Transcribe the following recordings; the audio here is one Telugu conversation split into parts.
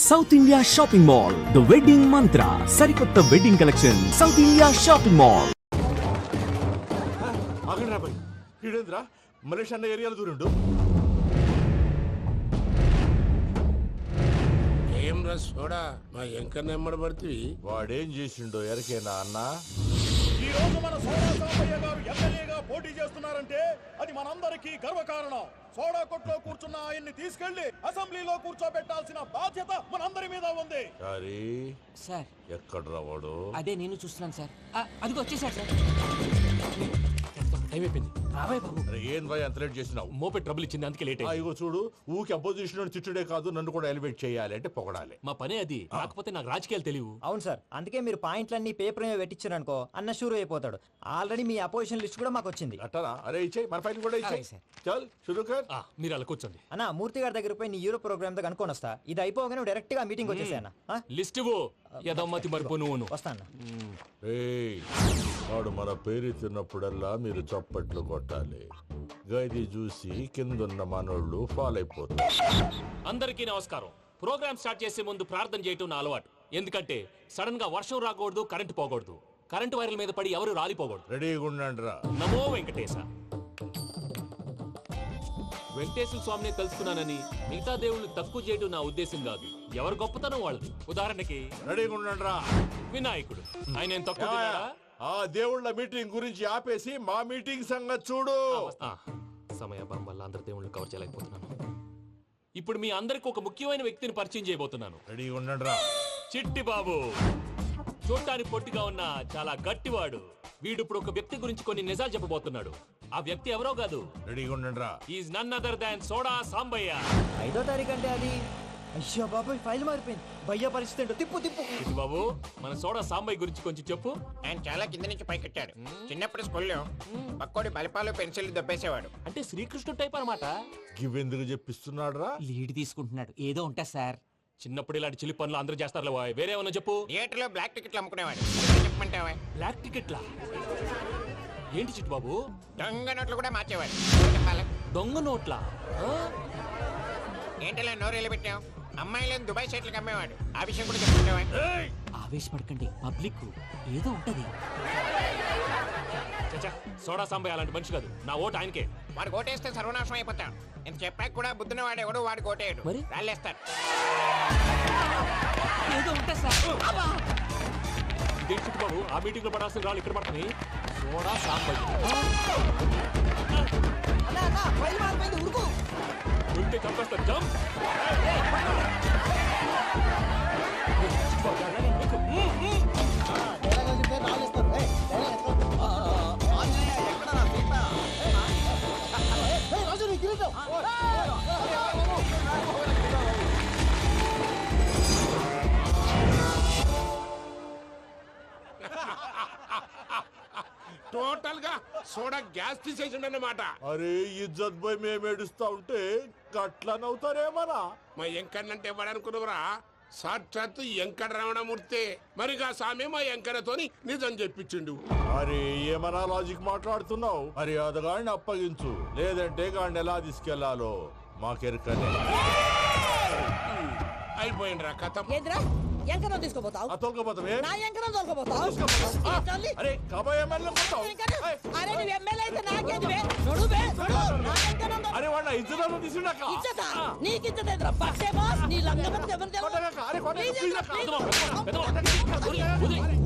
South India shopping mall the wedding మంత్ర సరికొత్త wedding collection south India shopping mall. ఆగండి రాబాయ్, ఈడేంద్రా మలేషియా అన్న ఏరియాలో దూరుండు. ఏం రా సోడా మా ఎంకన్న ఎమ్మడబడుతుంది. వాడేం చేసిండో ఎరకేనా అన్న? ఈ రోజు మన సోడా సాంబయ్య గారు ఎమ్మెల్యేగా పోటీ చేస్తున్నారంటే అది మనందరికీ గర్వకారణం. సోడా కొట్లో కూర్చున్న ఆయన్ని తీసుకెళ్లి అసెంబ్లీలో కూర్చోబెట్టాల్సిన బాధ్యత మనందరి మీద ఉంది. సారీ సార్, ఎక్కడ రావాడు? అదే నేను చూస్తున్నాను సార్. అదిగో వచ్చేసాడు సార్. టైం అయిపోయింది, రాబాయ్ బాబు. అరే ఏం రాయ్ అంత లేట్ చేసినావు? మోపెట్ ట్రబుల్ ఇచ్చింది, అందుకే లేట్ అయింది. ఇగో చూడు, ఊకి అపోజిషన్ తిట్టుడే కాదు, నన్ను కూడా ఎలివేట్ చేయాలి అంటే పొగడాలి. మా పనే అది, కాకపోతే నాకు రాజకీయాలు తెలియవు. అవును సార్, అందుకే మీరు పాయింట్లన్నీ పేపర్ మీద పెట్టించారనుకో అన్న షూర్ అయిపోతాడు. ఆల్రెడీ మీ అపోజిషన్ లిస్ట్ కూడా మాకు వచ్చింది. అట్టనా? అరే ఇచ్చేయి, మన ఫైల్ కూడా ఇచ్చేయి. అలాగే సార్. చల్ షురూ కర్. మీరు అలా కూర్చోండి. అన్న మూర్తి గారి దగ్గర పోయి నీ యూరో ప్రోగ్రామ్ దగ్గర అనుకోని వస్తా. ఇది అయిపోగానే డైరెక్ట్ గా మీటింగ్ వచ్చేసాయన్న. లిస్ట్ ఇవ్వు. యదమ్మతి మరిపో నువ్వును. వస్తా అన్న. ఏయ్, వాడు మన పేరు తిన్నప్పుడల్లా మీరు చప్పట్లు కొట్టాలి. గది చూసి కిందున్న మనోళ్ళు ఫాలో అయిపోతారు. అందరికీ నమస్కారం. ప్రోగ్రామ్ స్టార్ట్ చేసే ముందు ప్రార్థన చేయటం నా అలవాటు. ఎందుకంటే సడన్ గా వర్షం రాకూడదు, కరెంట్ పోకూడదు, కరెంట్ వైర్ల మీద పడి ఎవరు రాలిపోకూడదు. రెడీగా ఉండండి రా. నమో వెంకటేశ. వెంకటేశ్వర స్వామిని తెలుసుకున్నానని మిగతా దేవుళ్ళు తక్కువ చేయడం నా ఉద్దేశం కాదు. ఎవరు గొప్పతనం వాళ్ళది. ఉదాహరణకి రెడీగా ఉండండి రా. వినాయకుడు, ఆయన ఏం తక్కువ తిన్నాడా? ఆ దేవుళ్ళ మీటింగ్ గురించి ఆపేసి మా మీటింగ్ సంగతి చూడు. సమయాభావం వల్ల అందరి దేవుళ్ళు కవర్ చేయలేకపోతున్నాను. ఇప్పుడు మీ అందరికి ఒక ముఖ్యమైన వ్యక్తిని పరిచయం చేయబోతున్నాను. రెడీగా ఉండండి రా. చిట్టి బాబు. చూడటానికి పొట్టిగా ఉన్న చాలా గట్టివాడు. వీడు ఇప్పుడు ఒక వ్యక్తి గురించి కొన్ని నిజాలు చెప్పబోతున్నాడు. ఆ వ్యక్తి ఎవరో కాదు, రెడీగా ఉండండి రా. Is none other than Soda Sambayya. 5వ తారీఖు అంటే అది. అయ్యో బాబాయ్, ఫైల్ మారిపోయింది. భయ్య పరిస్థితి ఏంటో తిప్పు తిప్పు. చిట్టి బాబు, మన సోడా సాంబయ్య గురించి కొంచెం చెప్పు. ఆయన చాలా కింద నుంచి పైకెట్టాడు. చిన్నప్పుడు స్కూల్లో పక్కోడి బలిపాలు పెన్సిల్ దబ్బేసేవాడు. అంటే శ్రీకృష్ణుడు టైప్ అన్నమాట. గివెందుకు చెప్పిస్తున్నాడు రా? లీడ్ తీసుకుంటున్నాడు, ఏదో ఉంటా సార్. చిన్నప్పుడు ఇలాంటి చిలి పనులు అందరూ చేస్తారు. వేరే ఏమన్నా చెప్పు. థియేటర్లో బ్లాక్ టికెట్లు అమ్ముకునేవాడు. చెప్పమంటావా? బ్లాక్ టికెట్లా? ఏంటి చిట్టు బాబు? దొంగ నోట్లు కూడా మార్చేవాడు. చెప్పాలా? దొంగ నోట్లా? ఏంటలా నోరేళ్ళు పెట్టావు? అమ్మాయిలను దుబాయ్ షర్ట్లకు అమ్మేవాడు. ఆ విషయం కూడా చెప్పమంటావా? ఆవేశపడకండి, పబ్లిక్ ఏదో ఉంటది. చచ్చా, సోడా సాంబయ్య అలాంటి మనిషి కాదు. నా ఓటు ఆయనకే. వాడు ఓటేస్తే సర్వనాశనం అయిపోతాడు. నేను చెప్పాక కూడా బుద్ధిన వాడేవాడు వాడు ఓటేయడు. మరి? రాళ్ళేస్తాడు. ఏదో ఉంటా సార్. ఇదేంటి చిట్టు బాబు, ఆ మీటింగ్ లో పడాల్సిన రాళ్ళు ఇక్కడ పడుతున్నాయి. సోడా సాంబయ్య ఉంటే చంపేస్తా. జంప్. టోటల్ గా సోడా గ్యాస్ తీసేసిండు అన్నమాట. అరే ఇజ్జత్ పోయి మేము ఏడుస్తా ఉంటే గట్లా నవ్వుతారేమరా? మా ఎంకన్నంటే ఎవడనుకున్నావురా? సాక్షాత్తు ఎంకట రమణమూర్తి. మరిగా సామె మా ఎంకన్నతోని నిజం చెప్పించిండు. అరే ఏమన్నా లాజిక్ మాట్లాడుతున్నావు? మరి అదగాడిని అప్పగించు, లేదంటే గాడిని ఎలా తీసుకెళ్లాలో మాకెరకనే. అయిపోయిండ్రా కథ. ఏంద్రా ఎంకరం తీసుకోపోతావు? తొలకపోతావే? నా ఎంకరం తోలుకోపోతావు? అరే కబాయ్ ఎమ్మెల్యే పోతావు? అరే నువ్వు ఎమ్మెల్యే అయితే నాకేంటివే? నడువే, నడు. నా ఎంకరం తోలు. అరే వాడిన ఇజ్జత్ తీసుకున్నాక ఇజ్జతా? నీకు ఇజ్జత ఏంద్రా? బక్సే బాస్, నీ లంగమతి ఎవరు తెలుసు? అరే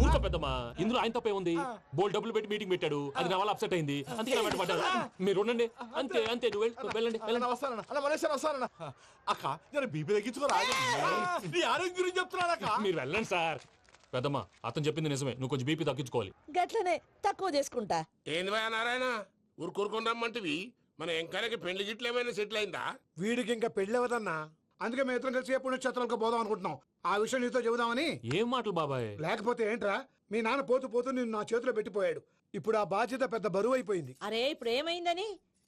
ఊరుకో పెద్దమ్మా, ఇందులో ఆయన తప్పే ఉంది. బోల్ డబ్బులు పెట్టి మీటింగ్ పెట్టాడు, అది నా వల్ల అప్సెట్ అయింది, అందుకే నా వెంట పడ్డాడు. మీరు ఉండండి, అంతే అంతే. నువ్వు వెళ్ళండి వెళ్ళండి. వస్తానన్నా అన్న, మలేషియా వస్తానన్నా. అక్క నేను బీపీ తగ్గించుకోరా? నీ ఆరోగ్యం గురించి చెప్తున్నాను అక్క. మీరు వెళ్ళండి సార్. పెద్దమ్మా, అతను చెప్పింది నిజమే, నువ్వు కొంచెం బీపీ తగ్గించుకోవాలి. గట్లనే తక్కువ చేసుకుంటా. ఏంది భయ నారాయణ, ఊరుకూరుకొని రమ్మంటివి? మన ఎంకన్నకి పెళ్లి గిట్లు ఏమైనా సెటిల్ అయిందా? వీడికి ఇంకా పెళ్లి అవ్వదన్నా. అందుకే మేము ఇద్దరం కలిసి పుణ్యక్షేత్రాలకు పోదాం అనుకుంటున్నాం. ఆ విషయం నీతో చెబుదామని. ఏం మాటలు బాబాయ్? లేకపోతే ఏంట్రా, మీ నాన్న పోతూ పోతూ నిన్ను నా చేతిలో పెట్టిపోయాడు. ఇప్పుడు ఆ బాధ్యత పెద్ద బరువు అయిపోయింది. అరే ఇప్పుడు ఏమైందని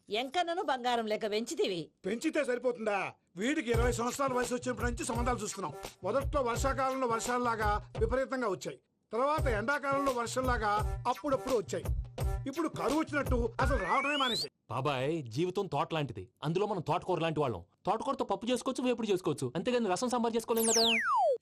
ఎంకన్నను బంగారం లెక్క పెంచితివి. పెంచితే సరిపోతుందా? వీడికి 20 సంవత్సరాల వయసు వచ్చినప్పటి నుంచి సంబంధాలు చూస్తున్నాం. మొదట్లో వర్షాకాలంలో వర్షాలలాగా విపరీతంగా వచ్చాయి. తర్వాత ఎండాకాలంలో వర్షంలాగా అప్పుడప్పుడు వచ్చాయి. ఇప్పుడు కరువు వచ్చినట్టు అసలు రావడమే మానేసి. బాబాయ్ జీవితం తోట లాంటిది, అందులో మనం తోటకూర లాంటి వాళ్ళం. తోటకూరతో పప్పు చేసుకోవచ్చు, వేపుడు చేసుకోవచ్చు, అంతేగాని రసం సాంబార్ చేసుకోలేం కదా.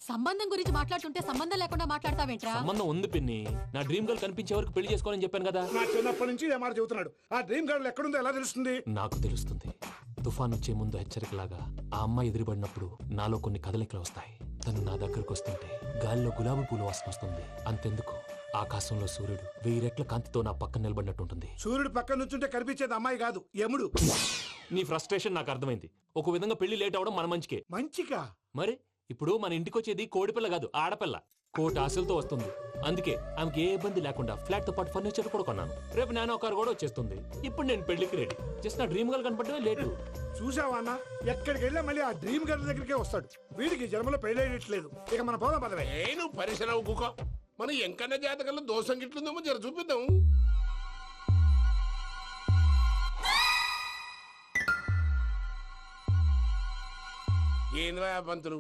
సంబంధం గురించి మాట్లాడుతుంటే సంబంధం లేకుండా మాట్లాడతావేంట్రా? సంబంధం ఉంది పిన్ని, నా డ్రీమ్ గర్ల్ కనిపించే వరకు పెళ్లి చేసుకోవాలని చెప్పాను కదా. నా చిన్నప్పటి నుంచి ఇదే మాట చెబుతున్నాడు. ఆ డ్రీమ్ గర్ల్ ఎక్కడుందో ఎలా తెలుస్తుంది? నాకు తెలుస్తుంది. తుఫాన్ వచ్చే ముందు హెచ్చరికలాగా ఆ అమ్మాయి ఎదురుపడినప్పుడు నాలో కొన్ని కదలికలు వస్తాయి. తను నా దగ్గరకు వస్తుంటే గాలిలో గులాబీ పూలు వాసన వస్తుంది. అంతెందుకు, ఆకాశంలో సూర్యుడు 1000 రెట్ల కాంతితో నా పక్కన నిలబడినట్టుంటుంది. సూర్యుడు పక్కన నుంచుంటే కనిపించేది అమ్మాయి కాదు, యముడు. నీ ఫ్రస్ట్రేషన్ నాకు అర్థమైంది. ఒక విధంగా పెళ్లి లేట్ అవడం మన మంచికే. మంచిగా? మరి ఇప్పుడు మన ఇంటికి వచ్చేది కోడిపిల్ల కాదు, ఆడపిల్ల. కోటి ఆశలతో వస్తుంది. అందుకే ఆమెకి ఏ ఇబ్బంది లేకుండా ఫ్లాట్ తో పాటు ఫర్నిచర్ కూడా కొన్నాను. రేపు నానో కారు కూడా వచ్చేస్తుంది. ఇప్పుడు నేను పెళ్లికి రెడీ. జస్ట్ నా డ్రీమ్ గర్ల్ కనపడమే లేటు. చూసావా అన్న, ఎక్కడికి వెళ్ళా మళ్ళీ ఆ డ్రీమ్ గర్ల్ దగ్గరికే వస్తాడు. వీడికి జన్మలో పెళ్ళేయట్లేదు. ఇక మన పోదాం పదవే. నువ్వు పరిశ్రమ కుక మన ఎంకన్న జాతకంలో దోషం గిట్లుందేమో జర చూపిద్దాం. ఏంద్రా పంతులు,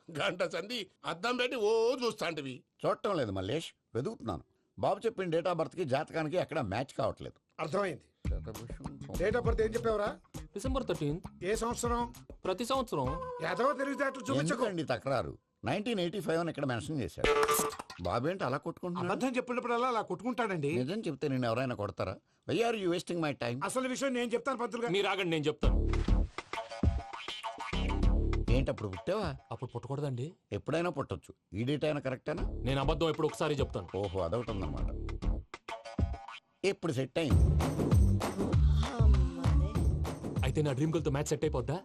గంట సంధి అద్దం పెట్టి ఓ చూస్తాంటివి. చూడటం లేదు మల్లేష్, వెతుకుతున్నాను. బాబు చెప్పిన డేట్ ఆఫ్ బర్త్ కి జాతకానికి ఎక్కడ మ్యాచ్ కావట్లేదు. అర్థమైంది. డేట్ ఆఫ్ బర్త్ ఏం చెప్పావురా? December 13th. ఏ సంవత్సరం? ప్రతి సంవత్సరం. ఎదవ తెలివితే అట్లు చూపించకండి. ఎందుకండి తక్రారు? 1985 అని ఇక్కడ మెన్షన్ చేశారు. బాబు ఏంటి అలా కొట్టుకుంటున్నాడు? అబద్ధం చెప్పినప్పుడల్లా అలా కొట్టుకుంటాడండి. నిజం చెప్తే నేను ఎవరైనా కొడతారా? Why are you wasting my time? అసలు విషయం నేను చెప్తాను పంతులు గారు. మీరు ఆగండి, నేను చెప్తాను. ఏంటి అప్పుడు పుట్టావా? అప్పుడు పుట్టకూడదండి. ఎప్పుడైనా పుట్టొచ్చు. ఈ డేట్ అయినా కరెక్టేనా? నేను అబద్ధం ఎప్పుడు ఒకసారి చెప్తాను. ఓహో, అదొకటి ఉందన్నమాట. ఇప్పుడు సెట్ అయింది. అయితే నా డ్రీమ్ గర్ల్ తో మ్యాచ్ సెట్ అయిపోద్దా?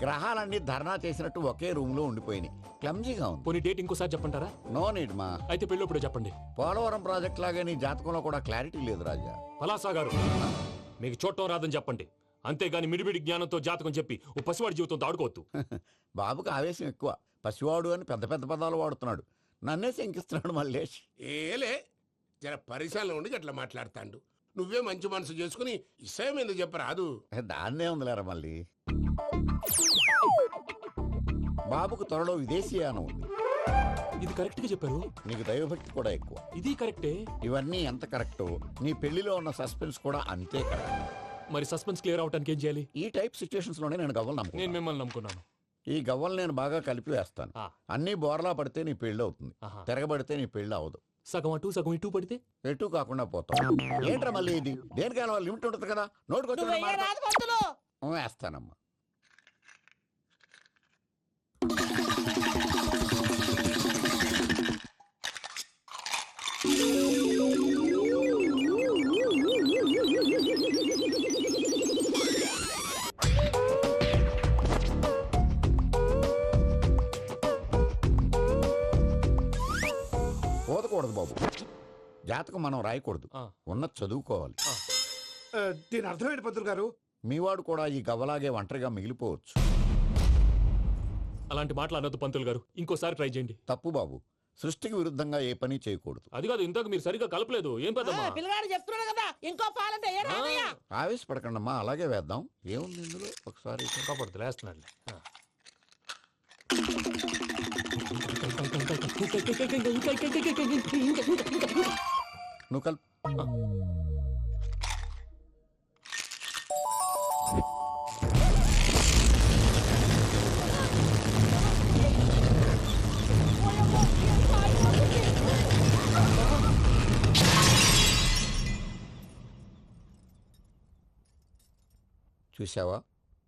గ్రహాలన్నీ ధర్నా చేసినట్టు ఒకే రూమ్ లో ఉండిపోయినాయి. క్లమ్జీగా ఉంది. పోనీ డేట్ ఇంకోసారి చెప్పంటారా? నో నీడ్ మా. అయితే పెళ్ళప్పుడు చెప్పండి. పోలవరం ప్రాజెక్ట్ లాగే నీ జాతకంలో కూడా క్లారిటీ లేదు రాజా. పలాసా గారు, మీకు చూడటం రాదని చెప్పండి. అంతేగాని మిడిమిడి జ్ఞానంతో జాతకం చెప్పి ఓ పసివాడి జీవితంతో ఆడుకోవద్దు. బాబుకి ఆవేశం ఎక్కువ. పసివాడు అని పెద్ద పెద్ద పదాలు వాడుతున్నాడు. నన్నే శంకిస్తున్నాడు మల్లేష్. ఏలే జర పరిశ్రమలో ఉండి అట్లా మాట్లాడతాండు. నువ్వే మంచి మనసు చేసుకుని ఇష్టం ఎందుకు చెప్పరాదు? దాన్నే ఉందిలేరా మళ్ళీ. బాబుకు త్వరలో విదేశీయానం ఉంది. ఇది కరెక్ట్ గా చెప్పారు. నీకు దైవభక్తి కూడా ఎక్కువ. ఇది కరెక్టే. ఇవన్నీ ఎంత కరెక్టో నీ పెళ్లిలో ఉన్న సస్పెన్స్ కూడా అంతే కరెక్ట్. మరి సస్పెన్స్ క్లియర్ అవడానికి ఏం చేయాలి? ఈ టైప్ సిచ్యువేషన్స్ లోనే నేను గవ్వలు నమ్ముకున్నాను. నేను మిమ్మల్ని నమ్ముకున్నాను. ఈ గవ్వలు నేను బాగా కలిపి వేస్తాను. అన్ని బోర్లా పడితే నీ పెళ్లి అవుతుంది. తిరగబడితే నీ పెళ్లి అవదు. సగం అటు సగం ఇటు పడితే ఎటు కాకుండా పోతాం. ఏంట్రా మళ్ళీ ఇది? దేనికైనా లిమిట్ ఉంటుంది కదా. నోటుకొచ్చి వేస్తానమ్మా. పోదకూడదు బాబు. జాతకం మనం రాయకూడదు, ఉన్నది చదువుకోవాలి. దీని అర్థం ఏంటి పంతులు గారు? మీవాడు కూడా ఈ గవ్వలాగే ఒంటరిగా మిగిలిపోవచ్చు. అలాంటి మాటలు అనొద్దు పంతులు గారు. ఇంకోసారి ట్రై చేయండి. తప్పు బాబు. సృష్టికి విరుద్ధంగా ఏ పని చేయకూడదు. అది కాదు, ఇంతకు మీరు సరిగా కలపలేదు. ఏం పెద్దమ్మా? పిల్లగాడు చెప్తున్నాడు కదా, ఇంకో పాలంటే ఏ రాదయ్యా. ఆవేశపడకండమ్మా, అలాగే వేద్దాం. ఏముంది ఇందులో? ఒకసారి కాపాడుతు లేస్తున్నాడు. నువ్వు కల్ చూసావా?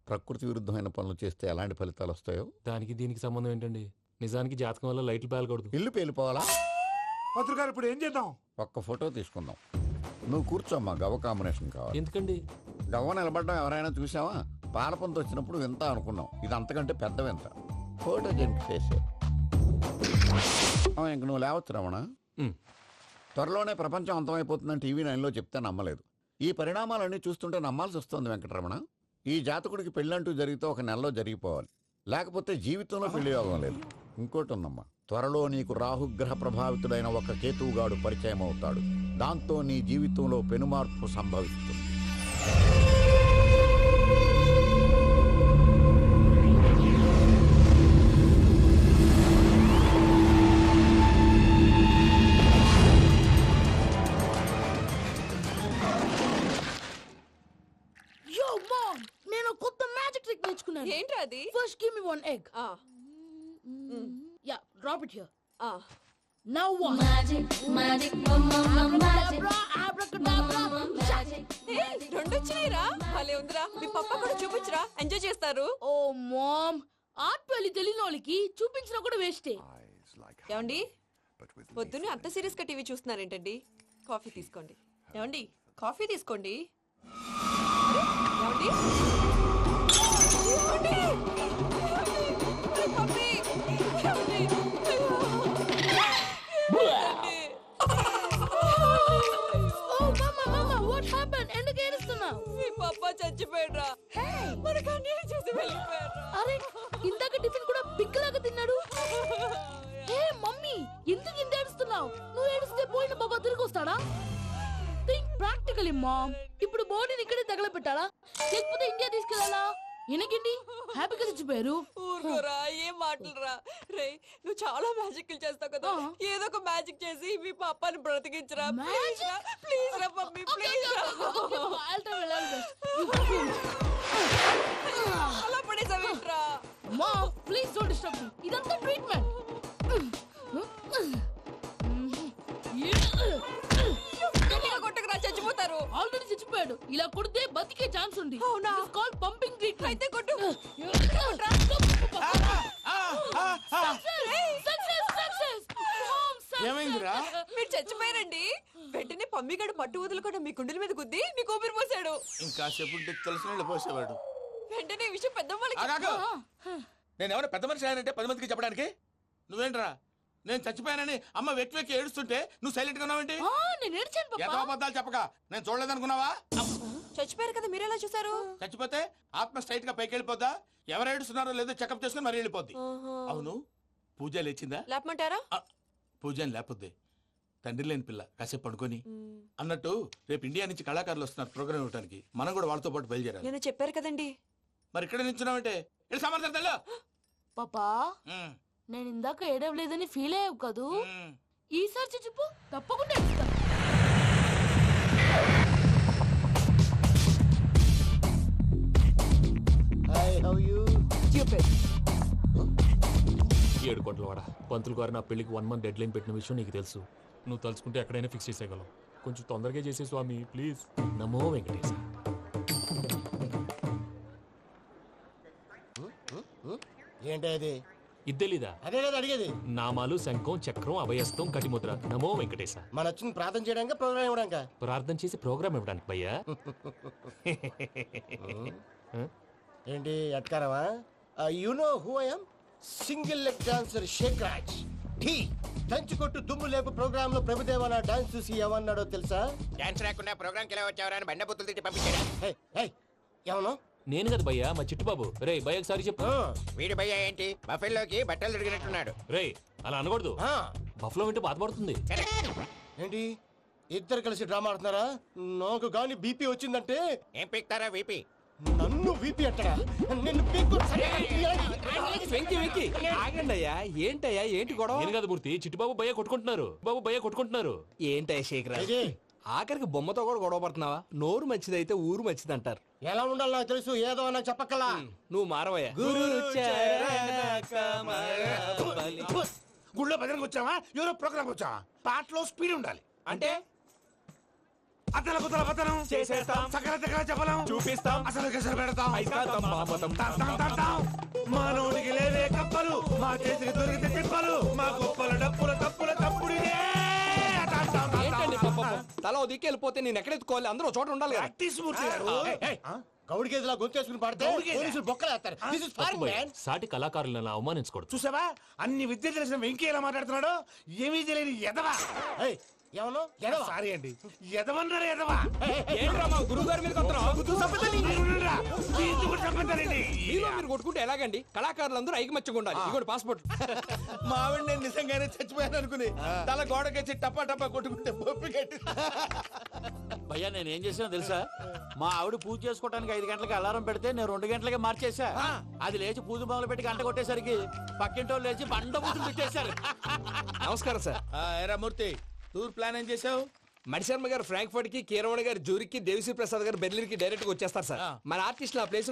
ప్రకృతి విరుద్ధమైన పనులు చేస్తే ఎలాంటి ఫలితాలు వస్తాయో. దానికి దీనికి సంబంధం ఏంటండి? నిజానికి జాతకం వల్ల లైట్లు పేలకూడదు. ఇల్లు పేలిపోవాలా? పంతులు గారు ఇప్పుడు ఏం చేద్దాం? ఒక్క ఫోటో తీసుకుందాం. నువ్వు కూర్చోమ్మా. గవ్వ కాంబినేషన్ కావాలి. ఎందుకండి? గవ్వ నిలబడడం ఎవరైనా చూసావా? పాలపంత వచ్చినప్పుడు వింత అనుకున్నాం. ఇది అంతకంటే పెద్ద వింత. ఫోటో జంక్ చేసే ఇంక నువ్వు లేవచ్చు రమణ. త్వరలోనే ప్రపంచం అంతమైపోతుందని టీవీ 9లో చెప్తే నమ్మలేదు. ఈ పరిణామాలన్నీ చూస్తుంటే నమ్మాల్సి వస్తుంది వెంకటరమణ. ఈ జాతకుడికి పెళ్ళంటూ జరిగితే 1 నెలలో జరిగిపోవాలి. లేకపోతే జీవితంలో పెళ్లి యోగం లేదు. ఇంకోటి ఉందమ్మా, త్వరలో నీకు రాహుగ్రహ ప్రభావితుడైన ఒక కేతువుగాడు పరిచయం అవుతాడు. దాంతో నీ జీవితంలో పెనుమార్పు సంభవిస్తుంది. అది? First give me one egg. Yeah, drop it here. Now what? Magic, abracadabra, abracadabra. రెండు వచ్చినాయిరా. భలే ఉందిరా. మీ పప్ప కూడా చూపించరా, ఎంజాయ్ చేస్తారు. ఓ మామ్, ఆర్ట్ పెళ్లి తెలియని వాళ్ళకి చూపించినా కూడా వేస్టే. ఏమండి, పొద్దున్నే అంత సీరియస్ గా టీవీ చూస్తున్నారేంటండి? కాఫీ తీసుకోండి. ఏమండి, కాఫీ తీసుకోండి. ఏమండి? ఏమండి? కాఫీ. ఏమండి? ఎందుకు ఏడుస్తున్నావు? మీ పప్ప చచ్చిపోయాడ్రా. మనకు అన్యాయం చేసి వెళ్ళిపోయాడ్రా. అరే, ఇందాక టిఫిన్ కూడా పిక్కలాగా తిన్నాడు. హే మమ్మీ, ఎందుకు ఇంత ఏడుస్తున్నావు? నువ్వు ఏడిస్తే పోయిన బాబా తిరిగి వస్తాడా? Think practically mom. ఇప్పుడు బాడీని ఇక్కడే తగలబెట్టాలా, లేకపోతే ఇండియా తీసుకెళ్లాలా? ఎనకండి హ్యాపీగా చచ్చిపోయారు. ఊరుకోరా, ఏం మాటలురా. రే, నువ్వు చాలా మ్యాజిక్ చేస్తావు కదా, ఏదో ఒక మ్యాజిక్ చేసి మీ పాపాని బ్రతికించరా. ప్లీజ్ రా మమ్మీ, ప్లీజ్ రా. అలా పడేసావేంట్రా? Mom, please don't disturb me. ఇదంతా ట్రీట్మెంట్. కొట్టకరా, చచ్చిపోతారు. ఆల్రెడీ చచ్చిపోయాడు. ఇలా కొడితే బతికే ఛాన్స్ ఉంది. అవునా? Call pumping treatment. అయితే కొట్టు. ఏమైందిరా? మీరు చచ్చిపోయారండి. వెంటనే పమ్మిగాడు పట్టు వదులుకుండా మీ గుండెల మీద గుద్ది మీకు ఊపిరి పోసాడు. ఇంకా చెప్పు తెలిసిన పోసేవాడు. వెంటనే ఈ విషయం పెద్ద నేను ఎవరైనా పెద్ద మనిషి అంటే 10 మందికి చెప్పడానికి? నువ్వేంట్రా నేను చచ్చిపోయానని అమ్మ వెక్కి వెక్కి ఏడుస్తుంటే నువ్వు సైలెంట్ గా ఉన్నావేంటి? నేను ఏడ్చాను పాపా. ఎంతో అబద్ధాలు చెప్పక నేను చూడలేదనుకున్నావా? చచ్చిపోయారు కదా, మీరెలా చూసారు? చచ్చిపోతే ఆత్మ స్ట్రైట్ గా పైకి వెళ్ళిపోద్దా? ఎవరు ఏడుస్తున్నారో లేదో చెకప్ చేసుకుని మరీ వెళ్ళిపోద్ది. అవును, పూజ లేచిందా? లేపమంటారా? పూజ అని లేకపోద్ది. తండ్రి లేని పిల్ల, కాసేపు పడుకొని. అన్నట్టు రేపు ఇండియా నుంచి కళాకారులు వస్తున్నారు ప్రోగ్రామ్ ఇవ్వడానికి. మనం కూడా వాళ్ళతో పాటు బయలుదేరాలి. నేను చెప్పారు కదండి. మరి ఇక్కడ నిల్చున్నావంటే సమర్థతలో పాపా, నేను ఇందాక ఏడవలేదని ఫీల్ అయ్యావు కదూ? ఈసారి చచ్చిపో, తప్పకుండా ఏడుస్తా. ఏడు కోట్ల వాడ పంతులు గారు నా పెళ్లికి 1 month డెడ్ లైన్ పెట్టిన విషయం నీకు తెలుసు. నువ్వు తలుచుకుంటే ఎక్కడైనా ఫిక్స్ చేసేయగలవు. కొంచెం తొందరగా చేసే స్వామి ప్లీజ్. నమో వెంకటేశ. ఏంటది? ఇద్దెలీదా? అదే కదా అడిగేది. నామాలు, శంఖం, చక్రం, అభయస్తం, కటిముద్ర. నమో వెంకటేశ. మన వచ్చింది ప్రార్థన చేయడానికి, ప్రోగ్రామ్ ఇవ్వడానికి? ప్రార్థన చేసి ప్రోగ్రామ్ ఇవ్వడానికి భయ్యా. ఏంటి ఎట్కారమా? You know who I am? Single leg dancer Shaik Raj. టీ దంచుకొట్టు దుమ్ము లేపు ప్రోగ్రామ్ లో ప్రభుదేవ నా డాన్స్ చూసి ఏమన్నాడో తెలుసా? డాన్స్ రాకుండా ప్రోగ్రామ్ కి ఎలా వచ్చావరా అని బండ బుద్ధులు తిట్టి పంపించాడు. ఏమన్నా? నేను కదా భయ్యా, మా చిట్టుబాబు. రే భయ్య ఒకసారి చెప్పు. వీడి భయ్య ఏంటి బఫెల్లోకి బట్టలు తిరిగినట్టున్నాడు. రే అలా అనకూడదు. బఫ్లో వింటే బాధపడుతుంది. ఏంటి ఇద్దరు కలిసి డ్రామా ఆడుతున్నారా? నాకు గాని బీపీ వచ్చిందంటే ఏం పీక్తారా వీపీ? నన్ను వీపీ అంటారా? నిన్ను ఆగండి అయ్యా, ఏంటయ్యా ఏంటి గొడవ? నేను కదా మూర్తి, చిట్టుబాబు భయ్య కొట్టుకుంటున్నారు. బాబు భయ్య కొట్టుకుంటున్నారు. ఏంటయ్యా శేఖర్, ఆఖరికి బొమ్మతో కూడా గొడవ పడుతున్నావా? నోరు మంచిదైతే ఊరు మంచిది అంటారు. ఎలా ఉండాలి నాకు తెలుసు, ఏదో నాకు చెప్పక్కలా. నువ్వు మారవయ్యా. గుళ్ళో భజనకు వచ్చావా, ఎవరో ప్రోగ్రామ్ వచ్చావా? పాటలో స్పీడ్ ఉండాలి. అంటే అతల కుతల పతనం చేసేస్తాం, సకల దగ్గర చెప్పలేం, చూపిస్తాం, అసలు గసలు పెడతాం, అయితాం, బాపతం, తాస్తాం, తాస్తాం. మానవుడికి లేవే కప్పలు, మా చేతికి దొరికితే తిప్పలు, మా గొప్పల డప్పుల తప్పుల తప్పుడిదే. ఏంటండి పాపం? తల ఓ దిక్కు వెళ్ళిపోతే నేను ఎక్కడెత్తుకోవాలి? అందరూ ఒక చోట ఉండాలి కదా. గౌడి గేదెలా గొంతేసుకుని పాడితే పోలీసులు బొక్కలేస్తారు. This is foreign, man. సాటి కళాకారులను అవమానించకూడదు. చూసావా అన్ని విద్య తెలిసిన వెంకీ ఎలా మాట్లాడుతున్నాడు? ఏమీ తెలియని ఎదవా. ఏమన్నా సారీ అండి, ఎదవన్నారు ఎదవా. ఏంట్రా మా గురువు గారి మీద మీరు కొట్టుకుంటే ఎలాగండి? కళాకారులందరూ ఐకమత్యంగా ఉండాలి. ఇగోటి పాస్పోర్ట్. మావిడ నేను నిజంగానే చచ్చిపోయాను అనుకుని తల గోడకొచ్చి టపా టపా కొట్టుకుంటే బొప్పి కట్టి. భయ్యా నేను ఏం చేసినా తెలుసా? మా ఆవిడ పూజ చేసుకోవడానికి 5 గంటలకి అలారం పెడితే నేను 2 గంటలకి మార్చేసా. అది లేచి పూజ మొదలు పెట్టి గంట కొట్టేసరికి పక్కింటి వాళ్ళు లేచి బండ పూజలు పెట్టేశారు. నమస్కారం సార్. ఏరా మూర్తి, టూర్ ప్లాన్ ఏం చేసావు? మణిశర్మ గారు ఫ్రాంక్ఫర్ట్ కి, కీరవాణి గారు జూరిక్, దేవిశ్రీ ప్రసాద్ గారు బెర్లిన్ కి డైరెక్ట్ గా వచ్చేస్తారు సార్. మన ఆర్టిస్ట్ ఆ ప్లేస్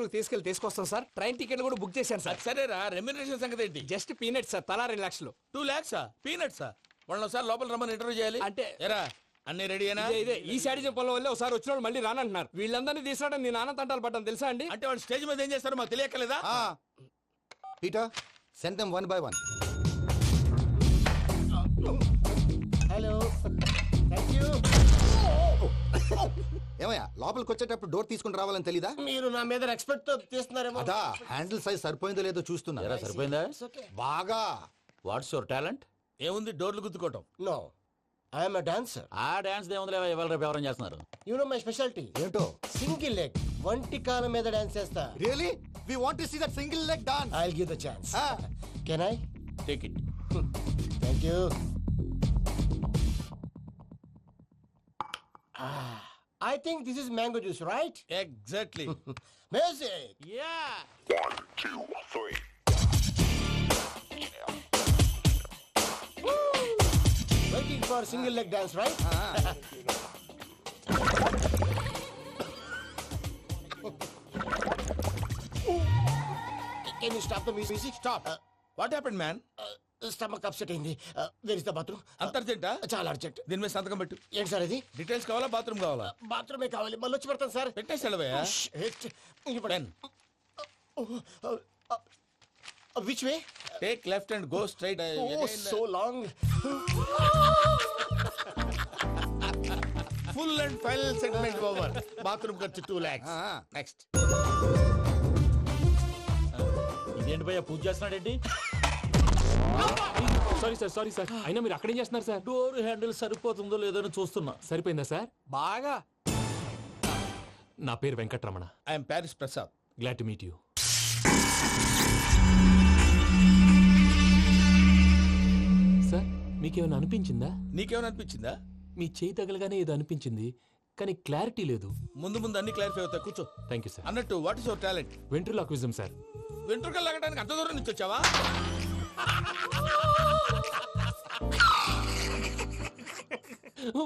తీసుకొస్తాం సార్. ట్రైన్ టికెట్ కూడా బుక్ చేశాను సార్. సరేరా, రెమ్యూనరేషన్ సంగతి ఏంటి? జస్ట్ పీనట్ సార్, తలా 2 లక్షలు. 2 lakhs పీనట్సా? వాళ్ళని ఒకసారి లోపల రమ్మని ఇంటర్వ్యూ చేయాలి. అంటే ఎరా అన్ని రెడీయేనా? ఇదే ఈ శాడిజం పొలం వల్ల ఒకసారి వచ్చిన వాళ్ళు మళ్ళీ రానంటున్నారు. వీళ్ళందరినీ తీసుకురావడం నేను నాన్న తంటాలు పడ్డాను తెలుసా అండి. అంటే వాళ్ళు స్టేజ్ మీద ఏం చేస్తారో మాకు తెలియక్కలేదా? Peter send them 1 by 1. Hello, thank you. ఏమయ్యా లోపలికి వచ్చేటప్పుడు డోర్ తీసుకుని రావాలని తెలీదా? మీరు నా మీద ఎక్స్పెక్ట్ తో తీస్తున్నారేమో. అదా హ్యాండిల్ సైజ్ సరిపోయిందో లేదో చూస్తున్నా. సరిపోయిందా? బాగా. What's your talent? ఏముంది, డోర్లు గుద్దుకోవటం. No, I'm a dancer. ఆ డాన్స్ దేవుందిలే, ఇవాళ రేపు ఎవరైనా చేస్తున్నారు. You know my specialty. ఏంటో? సింగిల్ లెగ్, వంటి కాలం మీద డాన్స్ చేస్తా. Really? We want to see that single leg dance. I'll give the chance. Can I? Take it. Thank you. I think this is mango juice, right? Exactly. Music. Yeah. 1, 2, 3. Waiting for single leg dance, right? Can you stop the music? Stop. What happened, man? Stomach upset అయింది. Where is the bathroom? అంత అర్జెంటా? చాలా అర్జెంట్. దీని మీద సంతకం పెట్టు. ఏంటి సార్ ఇది? డీటెయిల్స్ కావాలా, బాత్రూమ్ కావాలా? బాత్రూమే కావాలి, మళ్ళీ వచ్చి పెడతాను సార్. పెట్టేసి వెళ్ళవయ్యా. Which way? Take left and go straight. Oh, so long. Full and final segment over. Bathroom ఖర్చు 2 lakhs. Next. ఇదేంటి భయ్యా పూజ చేస్తున్నాడేంటి? సారీ సార్ అయినా మీరు అక్కడేం చేస్తున్నారు సార్? డోర్ హ్యాండిల్ సరిపోతుందో లేదో అని చూస్తున్నా. సరిపోయిందా సార్? బాగా. నా పేరు Venkataramana. I'm Paris Prasad. Glad to meet you. Sir మీకేమైనా అనిపించిందా? నీకేమైనా అనిపించిందా? మీ చేయి తగలగానే ఏదో అనిపించింది, కానీ క్లారిటీ లేదు. ముందు అన్ని క్లారిఫై అవుతాయి, కూర్చో. Thank you sir. అన్నట్టు what is your talent? Ventriloquism sir. వెంట్రుకలు లాగడానికి అంత దూరం నుంచి వచ్చావా?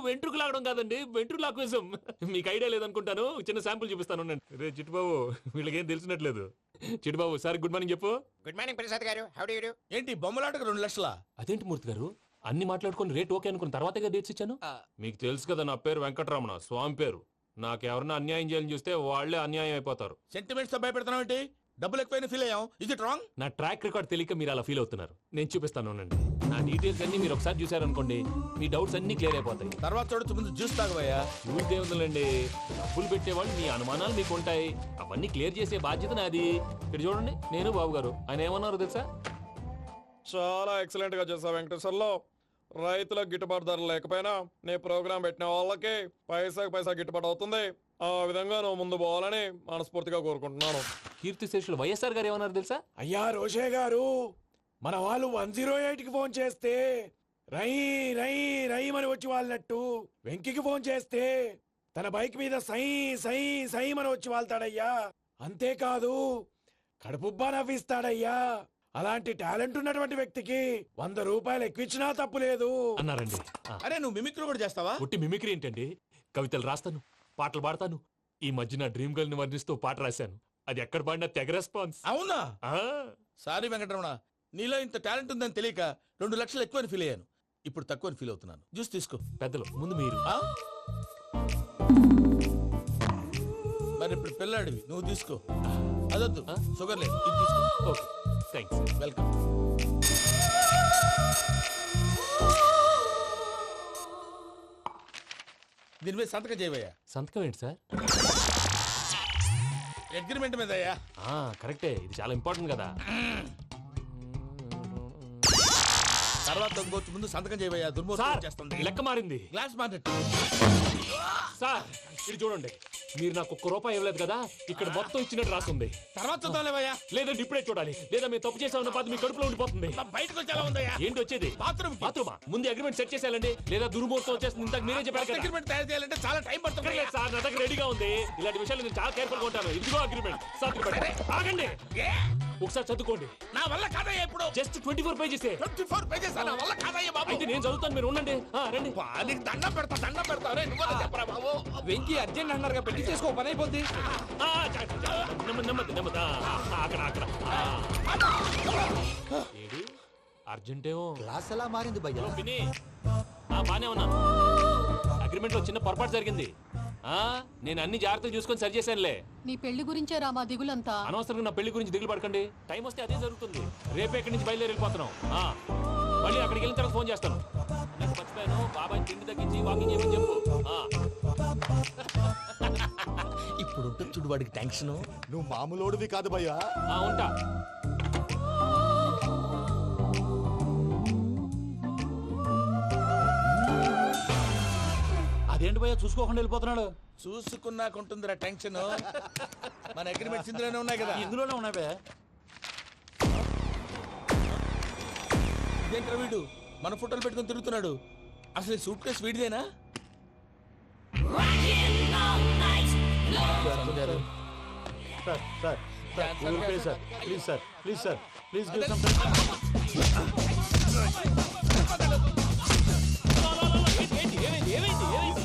వెంట్రుకు లాగడం కాదండి, వెంట్రులాక్విజం. మీకు ఐడియా లేదనుకుంటాను, చిన్న శాంపుల్ చూపిస్తాను. రే చిట్టుబాబు, వీళ్ళకేం తెలిసినట్లేదు. చిట్టుబాబు సార్ గుడ్ మార్నింగ్ చెప్పు. Good morning Prasad garu, how do you do? ఏంటి బొమ్మలాటకు 2 లక్షలా? అదేంటి మూర్తి గారు, అన్ని మాట్లాడుకుని రేట్ ఓకే అనుకున్న తర్వాతగా డేట్స్ ఇచ్చాను. మీకు తెలుసు కదా నా పేరు వెంకటరమణ, స్వామి పేరు. నాకెవరన్నా అన్యాయం చేయాలని చూస్తే వాళ్లే అన్యాయం అయిపోతారు. సెంటిమెంట్స్ తో భయపెడతావు ఏంటి? డబ్బులు ఎక్కువైనా ఫీల్ అయ్యాం. ఇది రాంగ్. నా ట్రాక్ రికార్డ్ తెలియక మీరు అలా ఫీల్ అవుతున్నారు. నేను చూపిస్తాను. నా డీటెయిల్స్ అన్ని మీరు ఒకసారి చూసారనుకోండి, మీ డౌట్స్ అన్ని క్లియర్ అయిపోతాయి. తర్వాత చూడొచ్చు, ముందు జ్యూస్ తాగబోయా. చూస్తే ఉందండి, డబ్బులు పెట్టేవాళ్ళు మీ అనుమానాలు మీకు ఉంటాయి, అవన్నీ క్లియర్ చేసే బాధ్యత నాది. ఇక్కడ చూడండి, నేను బాబు గారు. ఆయన ఏమన్నారు తెలుసా? చాలా ఎక్సలెంట్ గా చేసావు వెంకటేశ్వర్లో. రైతులకు గిట్టుబాటు ధర లేకపోయినా నీ ప్రోగ్రాం పెట్టిన వాళ్ళకి పైసాకి పైసా గిట్టుబాటు అవుతుంది. ఆ విధంగా నువ్వు ముందు పోవాలని మనస్ఫూర్తిగా కోరుకుంటున్నాను. కీర్తిశేషులు వైఎస్ఆర్ గారు ఏమన్నారు తెలుసా? అయ్యా రోషే గారు, మన వాళ్ళు 108కి ఫోన్ చేస్తే రై రై రై అని వచ్చి వాళ్ళనట్టు, వెంకికి ఫోన్ చేస్తే తన బైక్ మీద సై సై సై అని వచ్చి వాళ్తాడయ్యా. అంతేకాదు కడుపుబ్బా నవ్విస్తాడయ్యా. అలాంటి టాలెంట్ ఉన్నటువంటి వ్యక్తికి 100 రూపాయలు ఎక్కువిచ్చినా తప్పు లేదు అన్నారండి. అరే నువ్వు మిమిక్రీ కూడా చేస్తావా? ఒట్టి మిమిక్రీ ఏంటండి, కవితలు రాస్తాను, పాటలు పాడతాను. ఈ మధ్య నా డ్రీమ్ గర్ల్ ని వర్ణిస్తూ పాట రాశాను. అది ఎక్కడ పాడినా తెగ రెస్పాన్స్. అవునా? సారీ వెంకటరమణ, నీలో ఇంత టాలెంట్ ఉందని తెలియక 2 లక్షలు ఎక్కువని ఫీల్ అయ్యాను. ఇప్పుడు తక్కువని ఫీల్ అవుతున్నాను. జ్యూస్ తీసుకో. పెద్దలు ముందు మీరు. మరి ఇప్పుడు పిల్లాడివి, నువ్వు తీసుకో. అదొద్దు, షుగర్ లేదు, ఇది తీసుకో. Okay thanks. వెల్కమ్. దీని మీద సంతకం చేయవయ్యా. సంతకం ఏంటి సార్? అగ్రిమెంట్ మీద అయ్యా. కరెక్టే, ఇది చాలా ఇంపార్టెంట్ కదా. తర్వాత ఇంకొచ్చి ముందు సంతకం చేయవయ్యా. దుర్మోహం చేస్తుంది. లెక్క మారింది. గ్లాస్ మారినట్టు. సార్ ఇది చూడండి, మీరు నాకు ఒక్క రూపాయి ఇవ్వలేదు కదా, ఇక్కడ మొత్తం ఇచ్చినట్టు రాస్తుంది. తర్వాత చూద్దాంలేవయ్యా. లేదంటే ఇప్పుడే చూడాలి, లేదా మేము తప్పు చేసామన్న బాధ మీ కడుపులో ఉండిపోతుంది. బయటకు వచ్చేలా ఉందయ్యా. ఏంటి వచ్చేది? బాత్రూమా? ముందు అగ్రిమెంట్ సెట్ చేసేయాలండి, లేదా దుర్ముహూర్తం వచ్చేస్తుంది. ఇంతకు మీరే చెప్పారు కదా. అగ్రిమెంట్ తయారు చేయాలంటే చాలా టైం పడుతుంది లేదు సార్, నా దగ్గర రెడీగా ఉంది. ఇలాంటి విషయాలు నేను చాలా కేర్ఫుల్ గా ఉంటాను. ఇదిగో అగ్రిమెంట్. ఆగండి, ఒకసారి చదువుకోండి. నా వల్ల కాదయ్యా. ఇప్పుడు జస్ట్ 24 పేజెస్. 24 పేజెస్ నా వల్ల కాదయ్యా బాబు. అయితే నేను చదువుతాను, మీరు ఉండండి. రండి. నీకు దండం పెడతా. రే నువ్వు చెప్పరా బాబు. వెంకీ అర్జెంట్ అన్నారుగా, పెట్టి చేసుకో, పని అయిపోద్ది. నెమ్మది. అక్కడ ఏడి అర్జెంటేమో. క్లాస్ ఎలా మారింది భయ్యా? బానే ఉన్నాను. అగ్రిమెంట్ లో చిన్న పొరపాటు జరిగింది. నేను అన్ని జాగ్రత్తలు చూసుకొని సరి చేశానులే. నీ పెళ్లి గురించే రా మా దిగులంతా. అనవసరంగా నా పెళ్లి గురించి దిగులు పడకండి. టైం వస్తే అదే జరుగుతుంది. రేపే ఇక్కడి నుంచి బయలుదేరి వెళ్ళిపోతున్నాం. మళ్ళీ అక్కడికి వెళ్ళిన తర్వాత ఫోన్ చేస్తాను. నాకు మర్చిపోయాను, బాబాయ్ తిండి తగ్గించి వాకింగ్ చేయమని చెప్పు. ఇప్పుడు ఉంటుంది చూడు వాడికి టెన్షన్. నువ్వు మామూలోడివి కాదు భయ్యా. ఉంటా. అదేంటి భయ్యా చూసుకోకుండా వెళ్ళిపోతున్నాడు? చూసుకున్నాకుంటుందిరా టెన్షన్. మన అగ్రిమెంట్స్ ఇందులోనే ఉన్నాయి కదా. ఇందులోనే ఉన్నాయి భయ్యా. ఇదేంట్రా వీడు మన ఫోటోలు పెట్టుకుని తిరుగుతున్నాడు? అసలు సూట్ కేసు వీడిదేనా?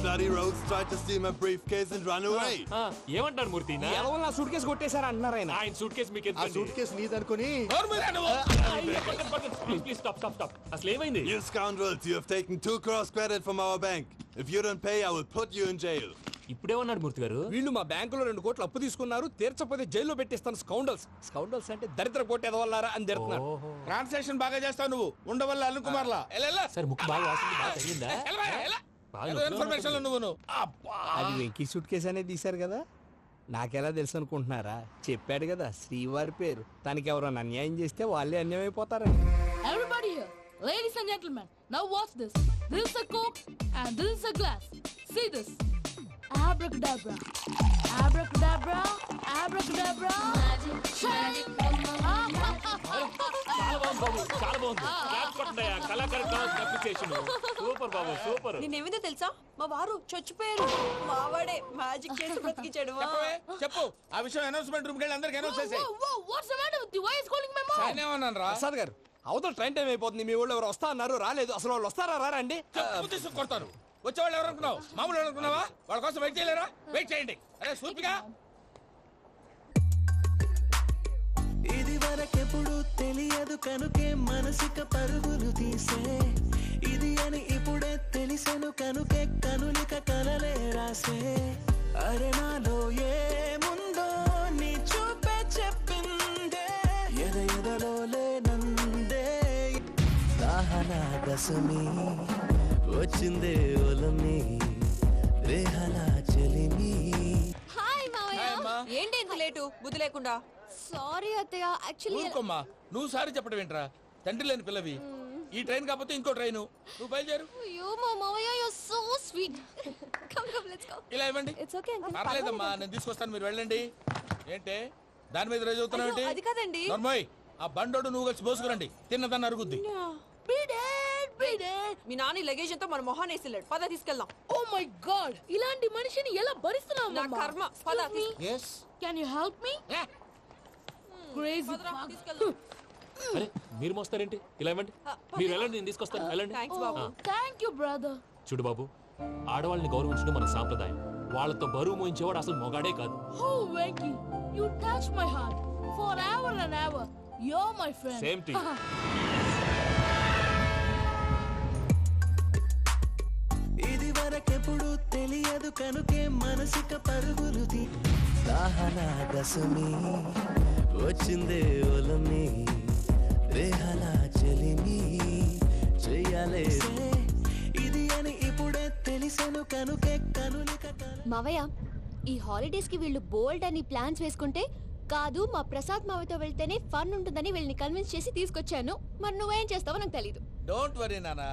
Bloody rogues tried to steal my briefcase and run away. ఏమంటారు మూర్తి? నా సూట్ కేసు కొట్టేశారా అన్నారా ఆయన? ఆయన సూట్ కేసు మీకు ఆ సూట్ కేసు నీదనుకుని ప్లీజ్ స్టాప్. అసలు ఏమైంది? You scoundrels, you have taken 2 crores credit from our bank. If you don't pay, I will put you in jail. ఇప్పుడేమన్నాడు మూర్తి గారు? వీళ్ళు మా బ్యాంకులో 2 కోట్లు అప్పు తీసుకున్నారు, తీర్చకపోతే జైల్లో పెట్టిస్తాను. స్కౌండల్స్ అంటే దరిద్ర కోట ఎదవల్లారా అని తిడుతున్నారు. ట్రాన్సాక్షన్ బాగా చేస్తావు నువ్వు. ఉండవల్ల అరుణ్ కుమార్ లా. సరే ముక్కు బాగా వాసింది, బాగా తగిలిందా? ఇన్ఫర్మేషన్ నువ్వు. అది వెంకీ సూట్ కేసు అనేది తీశారు కదా, నాకెలా తెలుసు అనుకుంటున్నారా? చెప్పాడు కదా శ్రీవారి పేరు. తనకి ఎవరైనా అన్యాయం చేస్తే వాళ్ళే అన్యాయం అయిపోతారని. Everybody here, ladies and gentlemen, now watch this. This is a coke and this is a glass. See this. Abracadabra. Abracadabra. Abracadabra. Magic. చాలా బాగుంది. సూపర్ బాబు, సూపర్. నేనేమిందో తెలుసా, మా వారు చచ్చిపోయారు. మావాడే మ్యాజిక్ చేసి బ్రతికించాడు. చెప్పు ఆ విషయం. అనౌన్స్మెంట్ రూమ్ కి వెళ్ళి అందరికి అనౌన్స్ చేసేయ్. What's the matter with you? Why is calling my mom? నేనేమన్నాను రా? ప్రసాద్ గారు, అవతల ట్రైన్ టైం అయిపోతుంది. మీ వాళ్ళు ఎవరు వస్తా అన్నారు, రాలేదు. అసలు వాళ్ళు వస్తారా రారా అండి? కొడతారు. వచ్చేవాళ్ళు ఎవరు అనుకున్నావు? మామూలు అనుకున్నావా? వాళ్ళ కోసం వెయిట్ చేయలేరా? వెయిట్ చేయండి. అరే సూపిగా. ఇది వరకెప్పుడు తెలియదు కనుకే మనసుక పరుగులు తీసే, ఇది అని ఇప్పుడే తెలిసెను కనుకే కనులిక కలలే రాసే. అరే నాలో ఏముందో నీ చూపే చెప్పిందే, ఎదలో లేనందే. దాహనా దశమి వచ్చిందే ఒలమి, రేహనా చెలిమి. హాయ్ మావయ్య. ఏంటి ఇంత లేటు? బుద్ధి లేకుండా. సారీ అత్తయ్య, యాక్చువల్లీ ఊరుకోమ్మా. నువ్వు సారీ చెప్పడం ఏంట్రా? తండ్రి లేని పిల్లవి. ఈ ట్రైన్ కాకపోతే ఇంకో ట్రైన్. నువ్వు బయలుదేరు. అయ్యో మా మావయ్య, you are so sweet. Come let's go. ఇలా ఇవ్వండి. It's okay uncle. పర్లేదమ్మా, నేను తీసుకొస్తాను, మీరు వెళ్ళండి. ఏంటే దాని మీద రోజు అవుతున్నావు ఏంటి? అది కాదండి. నర్మోయ్, ఆ బండోడు నువ్వు కలిసి పోసుకురండి. తిన్నదాన్ని అరుగుద్ది. మీ నాని లగేజ్ అంతా మన మొహాన్ వేసిల్లాడు. పద తీసుకెళ్దాం. Oh my god, ఇలాంటి మనిషిని ఎలా భరిస్తున్నావు? నా కర్మ. పద. Yes. Can you help me? Crazy. అరే మీరు మోస్తారేంటి? ఇలా ఇవ్వండి. మీరు వెళ్ళండి, నేను తీసుకొస్తాను. వెళ్ళండి. Thank you brother. చూడు బాబు, ఆడవాళ్ళని గౌరవించడం మన సాంప్రదాయం. వాళ్ళతో బరువు మోయించేవాడు అసలు మొగాడే కాదు. Oh Venky, you touch my heart forever and ever. You're my friend. Same to you. ఇది వరకెప్పుడు తెలియదు కనుకే మనసుక పరుగులు తీ. దాహనా దశమి వచ్చిందే ఒలమి, రేహనా చెలిమి చెయ్యాలే. ఇది అని ఇప్పుడే తెలిసెను కనుకే కనులిక. మావయ్య, ఈ హాలిడేస్ కి వీళ్ళు బోల్డ్ అని ప్లాన్స్ వేసుకుంటే, కాదు మా ప్రసాద్ మావయ్యతో వెళ్తేనే ఫన్ ఉంటుందని వీళ్ళని కన్విన్స్ చేసి తీసుకొచ్చాను. మరి నువ్వేం చేస్తావో నాకు తెలీదు. డోంట్ వరీ నానా,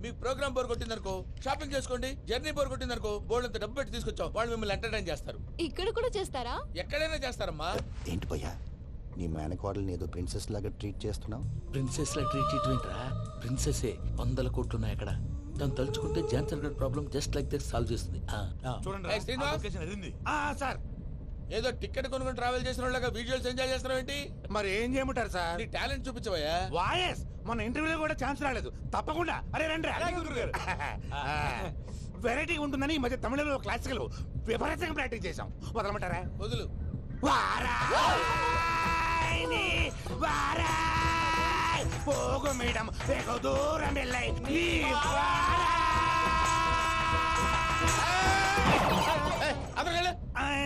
మీకు ప్రోగ్రామ్ బోర్ కొట్టిందనుకో షాపింగ్ చేసుకోండి, జర్నీ బోర్ కొట్టిందనుకో బోర్డు అంత డబ్బు పెట్టి తీసుకొచ్చాం, వాళ్ళు మిమ్మల్ని ఎంటర్టైన్ చేస్తారు. ఇక్కడ కూడా చేస్తారా? ఎక్కడైనా చేస్తారమ్మా. ఏంటి భయ్యా నీ మేనకోడల్ని ఏదో ప్రిన్సెస్ లాగా ట్రీట్ చేస్తున్నావు? ప్రిన్సెస్ లా ట్రీట్ చేయటమేంట్రా? ప్రిన్సెస్ 100 కోట్లు ఉన్నాయి అక్కడ. తను తలుచుకుంటే జాన్సన్ గడ్ problem just like that solve చేస్తుంది. ఏయ్ శ్రీనివాస్, సార్ ఏదో టికెట్ కొనుక్కొని ట్రావెల్ చేసిన వాళ్ళగా విజువల్స్ ఎంజాయ్ చేస్తున్నావు ఏంటి? మరి ఏం చేయమంటారు సార్? నీ టాలెంట్ చూపించవయ్యా. వాయస్ మన ఇంటర్వ్యూలో కూడా ఛాన్స్ రాలేదు. తప్పకుండా అరే రండి. వెరైటీ ఉంటుందని ఈ మధ్య తమిళంలో క్లాసికల్ విపరీతంగా ప్రాక్టీస్ చేసాం. వదలమంటారా? వదులు. పోగు మేడం వెగు దూరం వెళ్ళై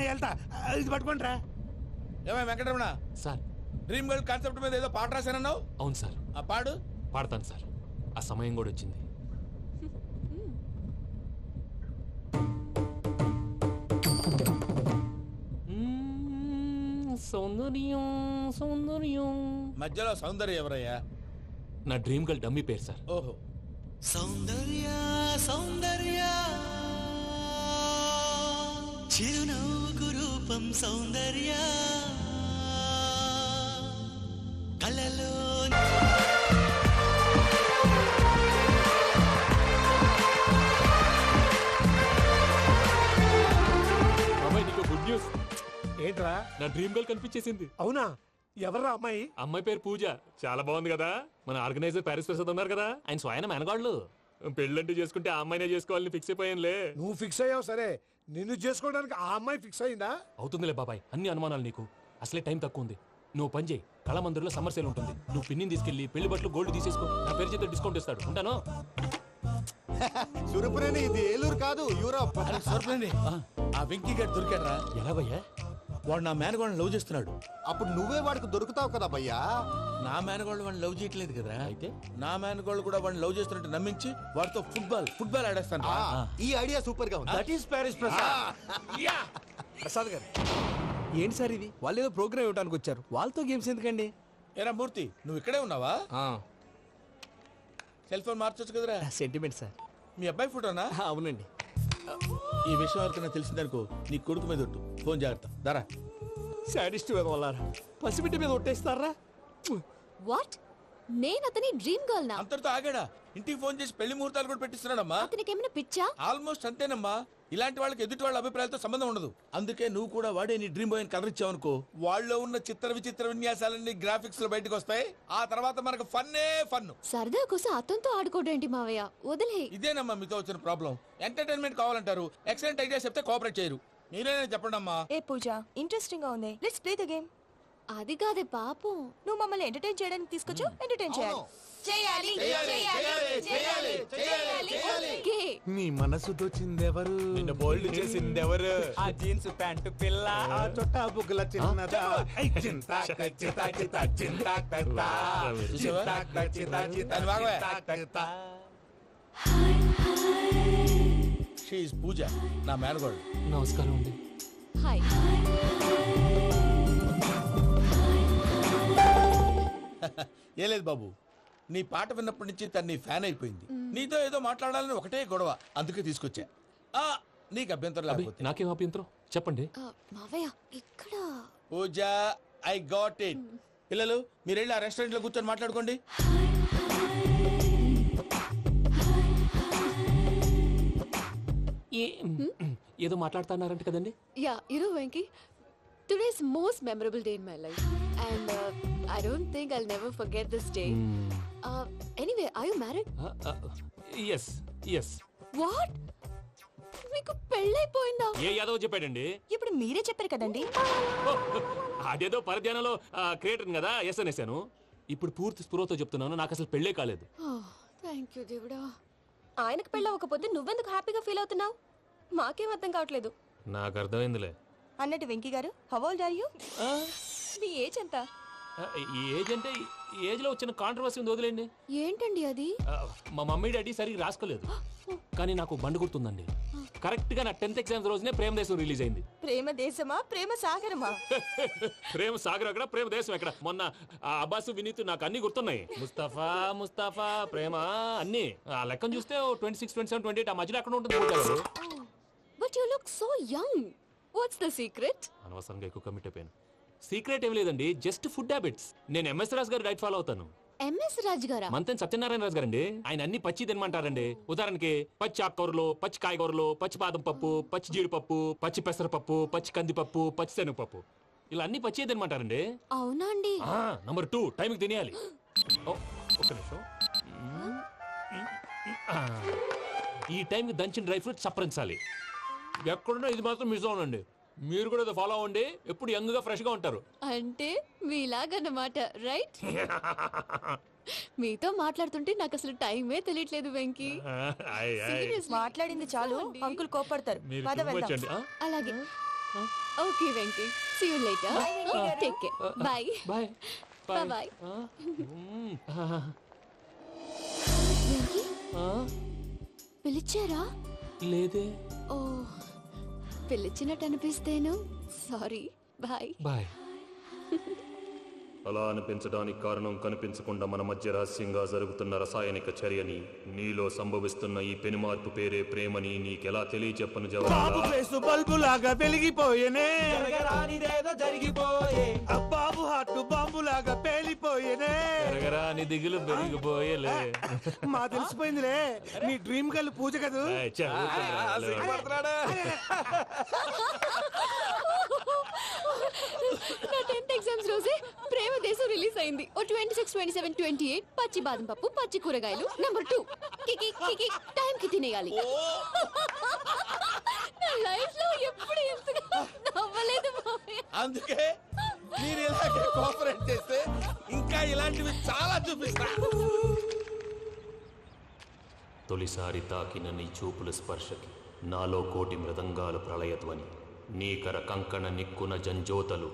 వెళ్తా. ఇది పట్టుకుంటారా? ఏమై Venkataramana sir, dream girl concept మీద ఏదో పాట రాశానన్నావు. అవును సార్. ఆ పాడు. పాడతాను సార్. ఆ సమయం కూడా వచ్చింది. సౌందర్యం సౌందర్యం. మధ్యలో సౌందర్యం ఎవరయ్యా? నా డ్రీమ్ గర్ల్ డమ్మీ పేరు సార్. ఓహో. సౌందర్య సౌందర్య చిరునవ్వు రూపం సౌందర్య కలలో గుడ్ న్యూస్. ఏంట్రా? నా డ్రీమ్ గర్ల్ కనిపించేసింది. అవునా? ఎవర్రా అమ్మాయి? అమ్మాయి పేరు పూజ. చాలా బాగుంది కదా. మన ఆర్గనైజర్ ప్యారిస్ ప్రసాద్ ఉన్నారు కదా, ఆయన స్వయం మెనగాళ్ళు. పెళ్ళంటూ చేసుకుంటే ఆ అమ్మాయినే చేసుకోవాలని ఫిక్స్ అయిపోయానులే. నువ్వు ఫిక్స్ అయ్యావు సరే, నిన్ను చేసుకోవడానికి ఆ అమ్మాయి ఫిక్స్ అయిందా? అవుతుందిలే బాబాయ్, అన్ని అనుమానాలు నీకు. అసలే టైం తక్కువ ఉంది. నువ్వు పని చేయి, కళామందిర్లో సమ్మర్ సేల్ ఉంటుంది. నువ్వు పిన్నిని తీసుకెళ్లి పెళ్లి బట్టలు గోల్డ్ తీసేసుకో. నా పేరు చేత డిస్కౌంట్ ఇస్తాడు. ఉంటాను. సురపురేని ఇది ఏలూరు కాదు, యూరోప్. ఆ వెంకీ గారు దొరికాడరా? ఎలా భయ్యా? వాడు నా మేనగోళ్ళని లవ్ చేస్తున్నాడు. అప్పుడు నువ్వే వాడికి దొరుకుతావు కదా భయ్యా. నా మేనగోళ్ళు వాడిని లవ్ చేయట్లేదు కదా. అయితే నా మేనగోళ్ళు కూడా వాడిని లవ్ చేస్తున్నట్టు నమ్మించి వాడితో ఫుట్బాల్ ఆడేస్తాను. ఈ ఐడియా సూపర్ గా ఉంది. That is Paris Prasad. Prasad గారు ఏంటి సార్ ఇది? వాళ్ళు ఏదో ప్రోగ్రామ్ ఇవ్వడానికి వచ్చారు, వాళ్ళతో గేమ్స్ ఎందుకండి? ఏరా మూర్తి, నువ్వు ఇక్కడే ఉన్నావా? సెల్ ఫోన్ మార్చొచ్చు కదరా. Sentiment sir. మీ అబ్బాయి ఫోటోనా? అవునండి. ఈ విషయం ఎవరికైనా తెలిసిందనుకో నీ కొడుకు మీద ఒట్టు. ఫోన్ జాగ్రత్త. దారా. సాడిస్ట్ వాళ్ళారా, పసిబిడ్డ మీద ఒట్టేస్తారా? వాట్? నేను అతని డ్రీమ్ గర్ల్ నా? అంతటితో ఆగాడా? ఇంటికి ఫోన్ చేసి పెళ్లి ముహూర్తాలు కూడా పెట్టిస్తున్నాడమ్మా. అతనికి ఏమైనా పిచ్చా? ఆల్మోస్ట్ అంతేనమ్మా. ఇలాంటి వాళ్ళకి ఎదుటి వాళ్ళ అభిప్రాయాలతో సంబంధం ఉండదు. అందుకే నువ్వు కూడా వాడే నీ డ్రీమ్ బాయ్ కలర్ ఇచ్చావనుకో, వాళ్ళలో ఉన్న చిత్ర విచిత్ర విన్యాసాలన్నీ గ్రాఫిక్స్ లో బయటకు వస్తాయి. ఆ తర్వాత మనకు ఫన్నే ఫన్. సరదా కోసం అతనితో ఆడుకోడేంటి మావయ్య? వదిలే. ఇదేనమ్మా మీతో వచ్చిన ప్రాబ్లం. ఎంటర్టైన్మెంట్ కావాలంటారు, ఎక్సలెంట్ ఐడియా చెప్తే కోఆపరేట్ చేయరు. మీరేనా చెప్పండి అమ్మా. ఏ పూజ, ఇంట్రెస్టింగ్ గా ఉంది. Let's play the game. అది కాదే పాపం. నువ్వు మమ్మల్ని ఎంటర్టైన్ చేయడానికి తీసుకొచ్చు, ఎంటర్టైన్ చేయాలి. చేయాలి చేయాలి చేయాలి. నీ మనసు దోచిందెవరు? నిన్న బోల్డ్ చేసిందెవరు? ఆ జీన్స్ ప్యాంటు పిల్ల, ఆ చొట్టా బుగ్గల చిన్నదా. షీఈ్ పూజ, నా మేనగోడు. నమస్కారం అండి. హాయ్. ఏ లేదు బాబు, నీ పాట విన్నప్పటి నుంచి తను నీ ఫ్యాన్ అయిపోయింది. నీతో ఏదో మాట్లాడాలని ఒకటే గొడవ, అందుకే తీసుకొచ్చా. నీకు అభ్యంతరం లేకపోతే. నాకేం అభ్యంతరం చెప్పండి. మావయ్య ఇక్కడ. పూజ, ఐ గాట్ ఇట్. పిల్లలు మీరు వెళ్ళి ఆ రెస్టారెంట్ లో కూర్చొని మాట్లాడుకోండి. ఏదో మాట్లాడుతున్నారంట కదండి. Yeah, you know Venky, today's most memorable day in my life, and I don't think I'll never forget this day. Anyway, are you married? yes yes. What? మీకు పెళ్ళైపోయిందా? ఏ యాదవ్ చెప్పాడండి? ఇప్పుడు మీరే చెప్పారు కదండి. అదేదో పరధ్యానంలో క్రియేటర్ కదా ఎస్ అనేసాను. ఇప్పుడు పూర్తి స్పృహతో చెప్తున్నాను, నాకు అసలు పెళ్ళే కాలేదు. థ్యాంక్ యూ దేవుడా. ఆయనకు పెళ్ళవకపోతే నువ్వెందుకు హ్యాపీగా ఫీల్ అవుతున్నావు? మాకేం అర్థం కావట్లేదు. నాకు అర్థమైందిలే. అన్నట్టు Venky garu, how old are you? మీ ఏజ్ ఎంత? ఈ ఏజ్ అంటే ఏజ్ లో వచ్చిన కాంట్రవర్సీ ఉంది, వదిలేండి. ఏంటండి అది? మా మమ్మీ డాడీ సరిగ్గా రాసుకోలేదు, కానీ నాకు బండి గుర్తుందండి. కరెక్ట్ గా నా 10th ఎగ్జామ్స్ రోజునే ప్రేమ దేశం రిలీజ్ అయింది. ప్రేమ దేశమా ప్రేమ సాగరమా? ప్రేమ సాగర్ ఎక్కడ, ప్రేమ దేశం ఎక్కడ? మొన్న ఆ అబ్బాసు వినీత్ నాకు అన్ని గుర్తున్నాయి. ముస్తఫా ముస్తఫా ప్రేమ అన్ని ఆ లెక్కను చూస్తే 26, 27, 28 ఆ మధ్యలో ఎక్కడ ఉంటుంది. But you look so young. What's the secret? అనవసరంగా ఎక్కువ కమిట్ అయిపోయాను. సీక్రెట్ ఏం లేదండి, జస్ట్ ఫుడ్ హ్యాబిట్స్. నేను ఎంఎస్ రాజు గారు డైట్ ఫాలో అవుతాను. MS రాజ్ గారా? మంతెన్ సత్యనారాయణ రాజు గారండి. ఆయన అన్ని పచ్చి తినమంటారండి. ఉదాహరణకి పచ్చి ఆకుకూరలు, పచ్చి కాయగూరలు, పచ్చి బాదం పప్పు, పచ్చి జీడిపప్పు, పచ్చి పెసరపప్పు, పచ్చి కందిపప్పు, పచ్చి శనగపప్పు, ఇలా అన్ని పచ్చి తినమంటారండి. అవునా అండి? నంబర్ 2 టైంకి తినేయాలి. ఒక్క నిమిషం. ఈ టైంకి దంచిన డ్రై ఫ్రూట్స్ సప్పరించాలి. ఎక్కడున్నా ఇది మాత్రం మిస్ అవునండి. మీరు కూడా ఫాలో అవ్వండి, ఎప్పుడు యంగ్ గా ఫ్రెష్ గా ఉంటారు. అంటే మీలాగన్నమాట, రైట్? మీతో మాట్లాడుతుంటే నాకు అసలు టైమే తెలియట్లేదు వెంకీ. మాట్లాడింది చాలు, అంకుల్ కోపడతారు. పద వెళ్దాం. అలాగే. Okay Venky, see you later. Take care. Bye bye bye. Venky పిలిచారా? లేదే. ఓ, పిలిచినట్టు అనిపిస్తేను సారీ. Bye bye. అలా అనిపించడానికి కారణం కనిపించకుండా మన మధ్య రహస్యంగా జరుగుతున్న రసాయనిక చర్యని, నీలో సంభవిస్తున్న ఈ పెనుమార్పు పేరే ప్రేమని నీకెలా తెలియచెప్పను జవాబు. బల్బు లాగా వెలిగిపోయేనే, జరిగిపోయే బాబు హార్ట్ బాంబు లాగా పేలిపోయేనే, ఎరగరాని దిగులు పెరిగిపోయేలే. మా తెలిసిపోయిందిలే, నీ డ్రీమ్ గర్ల్ పూజ కదూ. నా 10th ఎగ్జామ్స్ రోజే ప్రేమ దేశం రిలీజ్ అయింది. ఓ 26, 27, 28 పచ్చి బాదం పప్పు, పచ్చి కూరగాయలు. నంబర్ 2 కికి కికి టైం కి తినేయాలి. నా లైఫ్ లో ఎప్పుడు ఎంతగా నవ్వలేదు మామయ్య. అందుకే మీరు ఇలాగే కోఆపరేట్ చేస్తే ఇంకా ఇలాంటివి చాలా చూపిస్తా. తొలిసారి తాకిన నీ చూపుల స్పర్శకి నాలో కోటి మృదంగాలు ప్రళయధ్వని. నీకర కంకణ నిక్కున జంజోతలు